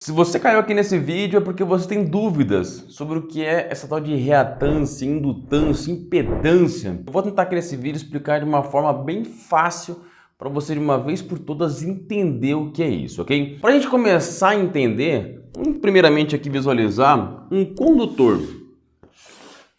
Se você caiu aqui nesse vídeo é porque você tem dúvidas sobre o que é essa tal de reatância, indutância, impedância. Eu vou tentar aqui nesse vídeo explicar de uma forma bem fácil para você de uma vez por todas entender o que é isso, ok? Para a gente começar a entender, vamos primeiramente aqui visualizar um condutor.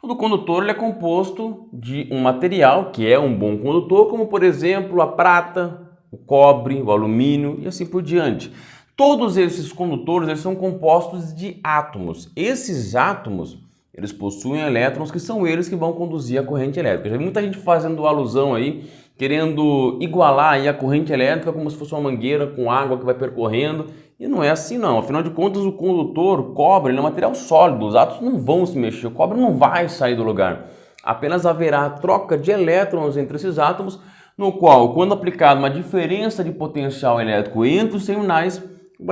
Todo condutor ele é composto de um material que é um bom condutor, como por exemplo a prata, o cobre, o alumínio e assim por diante. Todos esses condutores eles são compostos de átomos. Esses átomos eles possuem elétrons que são eles que vão conduzir a corrente elétrica. Já vi muita gente fazendo alusão aí, querendo igualar aí a corrente elétrica como se fosse uma mangueira com água que vai percorrendo. E não é assim não, afinal de contas o condutor, o cobre, ele é um material sólido, os átomos não vão se mexer, o cobre não vai sair do lugar. Apenas haverá troca de elétrons entre esses átomos, no qual, quando aplicada uma diferença de potencial elétrico entre os terminais,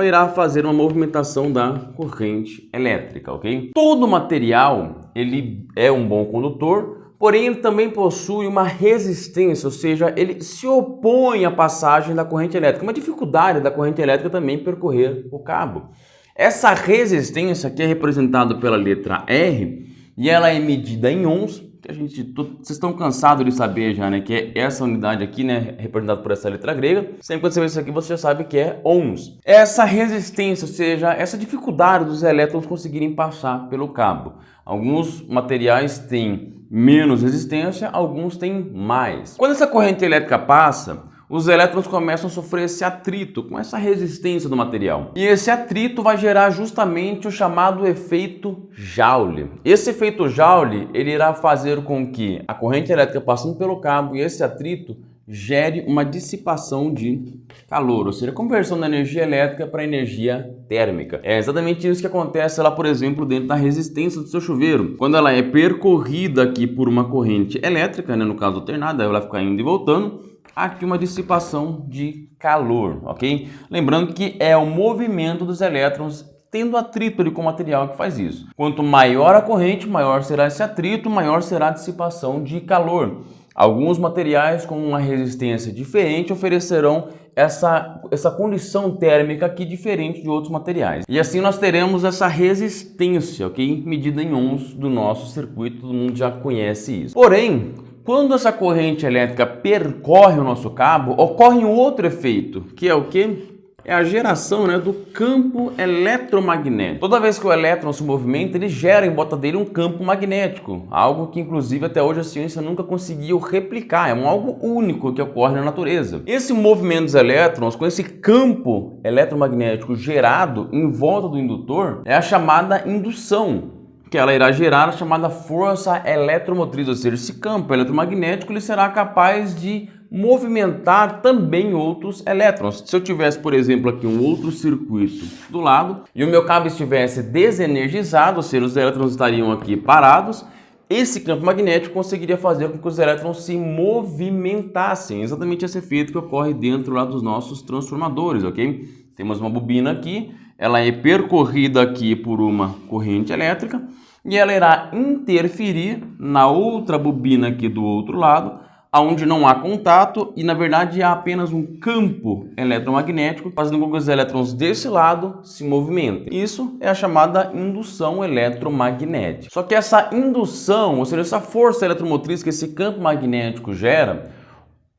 irá fazer uma movimentação da corrente elétrica, ok? Todo material, ele é um bom condutor, porém ele também possui uma resistência, ou seja, ele se opõe à passagem da corrente elétrica, uma dificuldade da corrente elétrica também percorrer o cabo. Essa resistência que é representada pela letra R, e ela é medida em ohms, que vocês estão cansados de saber já, né, que é essa unidade aqui, né, representada por essa letra grega. Sempre que você vê isso aqui, você já sabe que é ohms. Essa resistência, ou seja, essa dificuldade dos elétrons conseguirem passar pelo cabo. Alguns materiais têm menos resistência, alguns têm mais. Quando essa corrente elétrica passa, os elétrons começam a sofrer esse atrito com essa resistência do material. E esse atrito vai gerar justamente o chamado efeito Joule. Esse efeito Joule, ele irá fazer com que a corrente elétrica passando pelo cabo e esse atrito gere uma dissipação de calor, ou seja, conversão da energia elétrica para energia térmica. É exatamente isso que acontece lá, por exemplo, dentro da resistência do seu chuveiro. Quando ela é percorrida aqui por uma corrente elétrica, né, no caso alternada, ela vai ficar indo e voltando, aqui uma dissipação de calor, ok? Lembrando que é o movimento dos elétrons tendo atrito ali com o material que faz isso. Quanto maior a corrente, maior será esse atrito, maior será a dissipação de calor. Alguns materiais com uma resistência diferente oferecerão essa condição térmica aqui diferente de outros materiais. E assim nós teremos essa resistência, ok? Medida em ohms do nosso circuito, todo mundo já conhece isso. Porém, quando essa corrente elétrica percorre o nosso cabo, ocorre um outro efeito, que é o quê? É a geração, né, do campo eletromagnético. Toda vez que o elétron se movimenta, ele gera em volta dele um campo magnético, algo que inclusive até hoje a ciência nunca conseguiu replicar, é algo único que ocorre na natureza. Esse movimento dos elétrons, com esse campo eletromagnético gerado em volta do indutor, é a chamada indução, que ela irá gerar a chamada força eletromotriz, ou seja, esse campo eletromagnético ele será capaz de movimentar também outros elétrons. Se eu tivesse, por exemplo, aqui um outro circuito do lado e o meu cabo estivesse desenergizado, ou seja, os elétrons estariam aqui parados, esse campo magnético conseguiria fazer com que os elétrons se movimentassem. Exatamente esse efeito que ocorre dentro lá dos nossos transformadores, ok? Temos uma bobina aqui, ela é percorrida aqui por uma corrente elétrica e ela irá interferir na outra bobina aqui do outro lado, onde não há contato e na verdade há apenas um campo eletromagnético fazendo com que os elétrons desse lado se movimentem. Isso é a chamada indução eletromagnética. Só que essa indução, ou seja, essa força eletromotriz que esse campo magnético gera,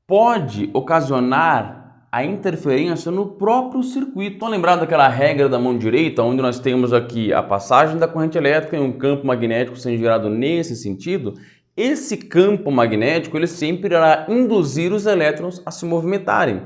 pode ocasionar a interferência no próprio circuito. Estão lembrados daquela regra da mão direita, onde nós temos aqui a passagem da corrente elétrica e um campo magnético sendo gerado nesse sentido? Esse campo magnético ele sempre irá induzir os elétrons a se movimentarem,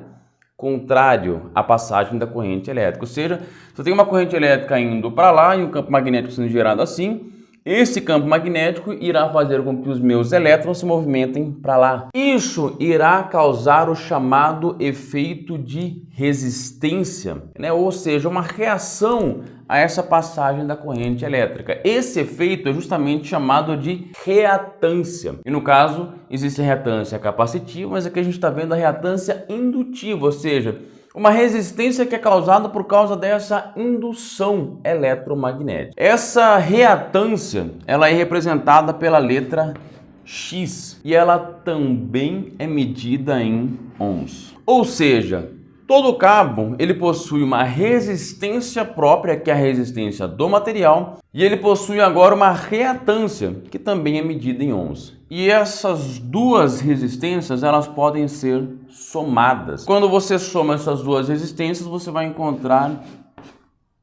contrário à passagem da corrente elétrica. Ou seja, se eu tenho uma corrente elétrica indo para lá e um campo magnético sendo gerado assim, esse campo magnético irá fazer com que os meus elétrons se movimentem para lá. Isso irá causar o chamado efeito de resistência, né? Ou seja, uma reação a essa passagem da corrente elétrica. Esse efeito é justamente chamado de reatância. E no caso, existe a reatância capacitiva, mas aqui a gente está vendo a reatância indutiva, ou seja, uma resistência que é causada por causa dessa indução eletromagnética. Essa reatância, ela é representada pela letra X e ela também é medida em ohms. Ou seja, Todo cabo ele possui uma resistência própria, que é a resistência do material, e ele possui agora uma reatância, que também é medida em ohms. E essas duas resistências elas podem ser somadas. Quando você soma essas duas resistências, você vai encontrar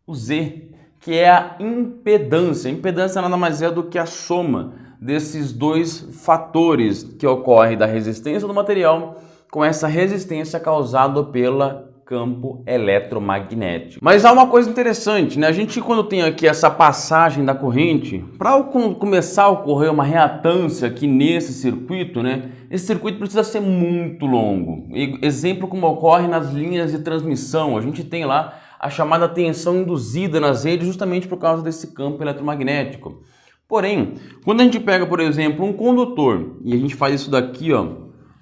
o Z, que é a impedância. A impedância nada mais é do que a soma desses dois fatores que ocorrem da resistência do material com essa resistência causada pelo campo eletromagnético. Mas há uma coisa interessante, né? A gente, quando tem aqui essa passagem da corrente, para começar a ocorrer uma reatância aqui nesse circuito, né? Esse circuito precisa ser muito longo. Exemplo como ocorre nas linhas de transmissão. A gente tem lá a chamada tensão induzida nas redes justamente por causa desse campo eletromagnético. Porém, quando a gente pega, por exemplo, um condutor e a gente faz isso daqui, ó,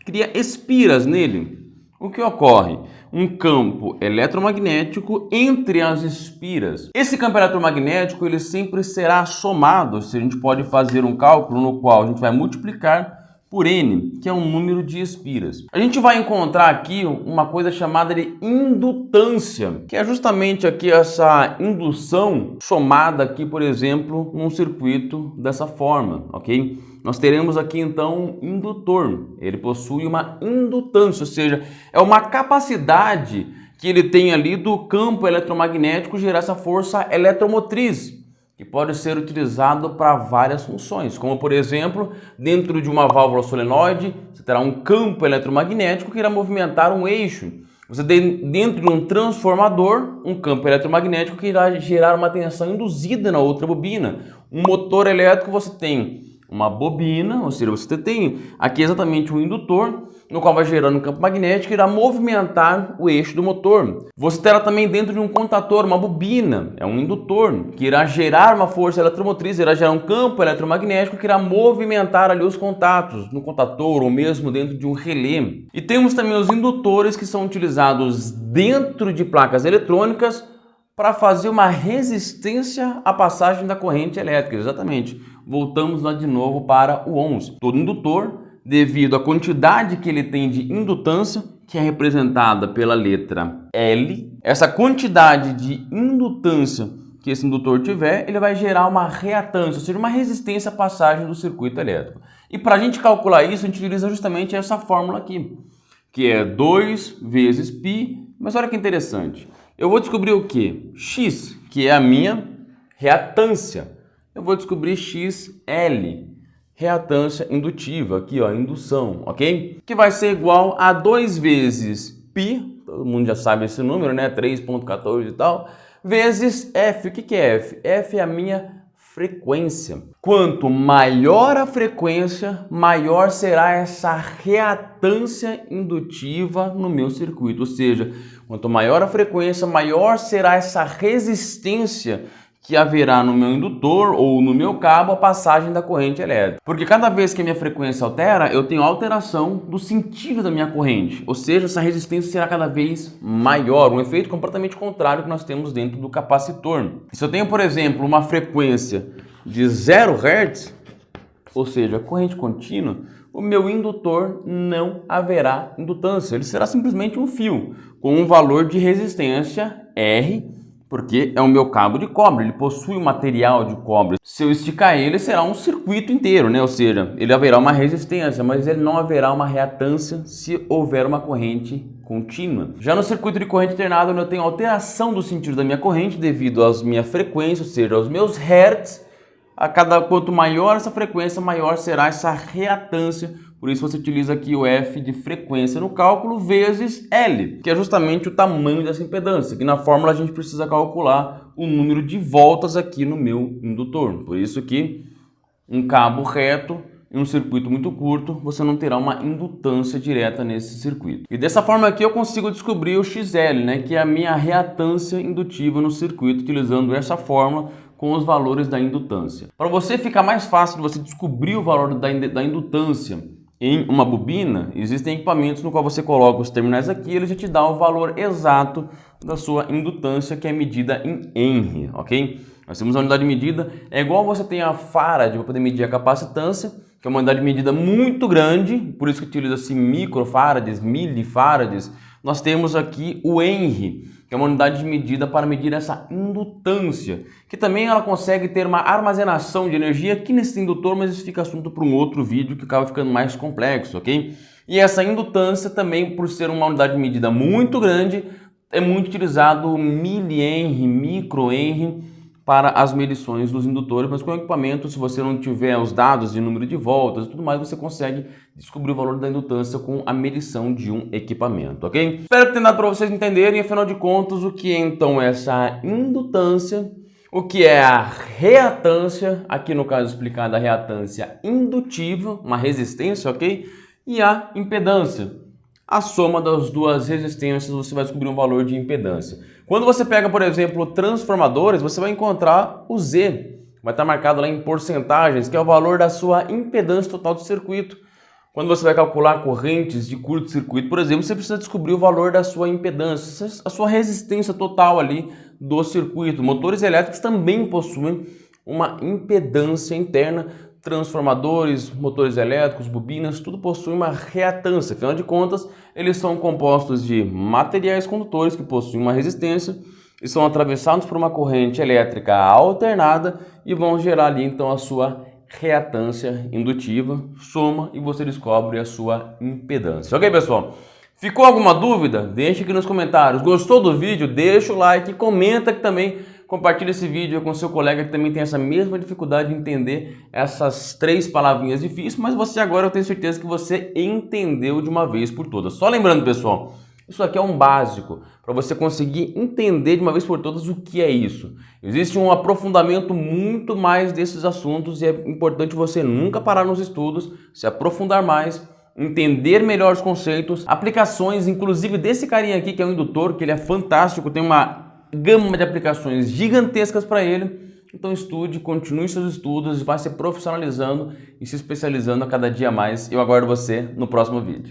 cria espiras nele, o que ocorre? Um campo eletromagnético entre as espiras. Esse campo eletromagnético ele sempre será somado, se a gente pode fazer um cálculo no qual a gente vai multiplicar por N, que é um número de espiras. A gente vai encontrar aqui uma coisa chamada de indutância, que é justamente aqui essa indução somada aqui, por exemplo, num circuito dessa forma, ok? Nós teremos aqui então um indutor, ele possui uma indutância, ou seja, é uma capacidade que ele tem ali do campo eletromagnético gerar essa força eletromotriz, que pode ser utilizado para várias funções, como por exemplo, dentro de uma válvula solenoide, você terá um campo eletromagnético que irá movimentar um eixo. Você tem dentro de um transformador, um campo eletromagnético que irá gerar uma tensão induzida na outra bobina. Um motor elétrico você tem uma bobina, ou seja, você tem aqui exatamente um indutor, no qual vai gerando um campo magnético e irá movimentar o eixo do motor. Você terá também dentro de um contator, uma bobina, é um indutor, que irá gerar uma força eletromotriz, irá gerar um campo eletromagnético que irá movimentar ali os contatos, no contator ou mesmo dentro de um relé. E temos também os indutores que são utilizados dentro de placas eletrônicas para fazer uma resistência à passagem da corrente elétrica, exatamente. Voltamos lá de novo para o ohms. Todo indutor, devido à quantidade que ele tem de indutância, que é representada pela letra L, essa quantidade de indutância que esse indutor tiver, ele vai gerar uma reatância, ou seja, uma resistência à passagem do circuito elétrico. E para a gente calcular isso, a gente utiliza justamente essa fórmula aqui, que é 2 vezes π, mas olha que interessante. Eu vou descobrir o quê? X, que é a minha reatância. Eu vou descobrir XL, reatância indutiva, aqui ó, indução, ok? Que vai ser igual a 2 vezes π, todo mundo já sabe esse número, né? 3,14 e tal, vezes F. O que é F? F é a minha frequência. Quanto maior a frequência, maior será essa reatância indutiva no meu circuito. Ou seja, quanto maior a frequência, maior será essa resistência que haverá no meu indutor ou no meu cabo a passagem da corrente elétrica. Porque cada vez que a minha frequência altera, eu tenho alteração do sentido da minha corrente. Ou seja, essa resistência será cada vez maior, um efeito completamente contrário que nós temos dentro do capacitor. Se eu tenho, por exemplo, uma frequência de 0 Hz, ou seja, corrente contínua, o meu indutor não haverá indutância. Ele será simplesmente um fio com um valor de resistência R, porque é o meu cabo de cobre, ele possui um material de cobre. Se eu esticar ele, será um circuito inteiro, né? Ou seja, ele haverá uma resistência, mas ele não haverá uma reatância se houver uma corrente contínua. Já no circuito de corrente alternada, onde eu tenho alteração do sentido da minha corrente devido às minhas frequências, ou seja, aos meus hertz, quanto maior essa frequência, maior será essa reatância. Por isso você utiliza aqui o F de frequência no cálculo vezes L, que é justamente o tamanho dessa impedância, que na fórmula a gente precisa calcular o número de voltas aqui no meu indutor. Por isso que um cabo reto em um circuito muito curto, você não terá uma indutância direta nesse circuito. E dessa forma aqui eu consigo descobrir o XL, né, que é a minha reatância indutiva no circuito, utilizando essa fórmula com os valores da indutância. Para você ficar mais fácil de você descobrir o valor da indutância em uma bobina, existem equipamentos no qual você coloca os terminais aqui e ele já te dá o valor exato da sua indutância, que é medida em Henry, ok? Nós temos a unidade de medida, é igual você tem a farad para poder medir a capacitância, que é uma unidade de medida muito grande, por isso que utiliza-se microfarads, milifarads, nós temos aqui o Henry, que é uma unidade de medida para medir essa indutância, que também ela consegue ter uma armazenação de energia aqui nesse indutor, mas isso fica assunto para um outro vídeo que acaba ficando mais complexo, ok? E essa indutância também, por ser uma unidade de medida muito grande, é muito utilizado o mili-Henry, micro-Henry para as medições dos indutores, mas com o equipamento, se você não tiver os dados de número de voltas e tudo mais, você consegue descobrir o valor da indutância com a medição de um equipamento, ok? Espero que tenha dado para vocês entenderem, afinal de contas, o que é então essa indutância, o que é a reatância, aqui no caso explicada a reatância indutiva, uma resistência, ok? E a impedância. A soma das duas resistências você vai descobrir um valor de impedância. Quando você pega, por exemplo, transformadores, você vai encontrar o Z. Vai estar marcado lá em porcentagens, que é o valor da sua impedância total do circuito. Quando você vai calcular correntes de curto-circuito, por exemplo, você precisa descobrir o valor da sua impedância, a sua resistência total ali do circuito. Motores elétricos também possuem uma impedância interna. Transformadores, motores elétricos, bobinas, tudo possui uma reatância. Afinal de contas, eles são compostos de materiais condutores que possuem uma resistência e são atravessados por uma corrente elétrica alternada e vão gerar ali então a sua reatância indutiva, soma e você descobre a sua impedância. Ok, pessoal? Ficou alguma dúvida? Deixe aqui nos comentários. Gostou do vídeo? Deixa o like e comenta aqui também. Compartilhe esse vídeo com seu colega que também tem essa mesma dificuldade de entender essas 3 palavrinhas difíceis, mas você agora eu tenho certeza que você entendeu de uma vez por todas. Só lembrando, pessoal, isso aqui é um básico para você conseguir entender de uma vez por todas o que é isso. Existe um aprofundamento muito mais desses assuntos e é importante você nunca parar nos estudos, se aprofundar mais, entender melhor os conceitos, aplicações, inclusive desse carinha aqui que é um indutor, que ele é fantástico, tem uma gama de aplicações gigantescas para ele. Então estude, continue seus estudos, vai se profissionalizando e se especializando a cada dia mais. Eu aguardo você no próximo vídeo.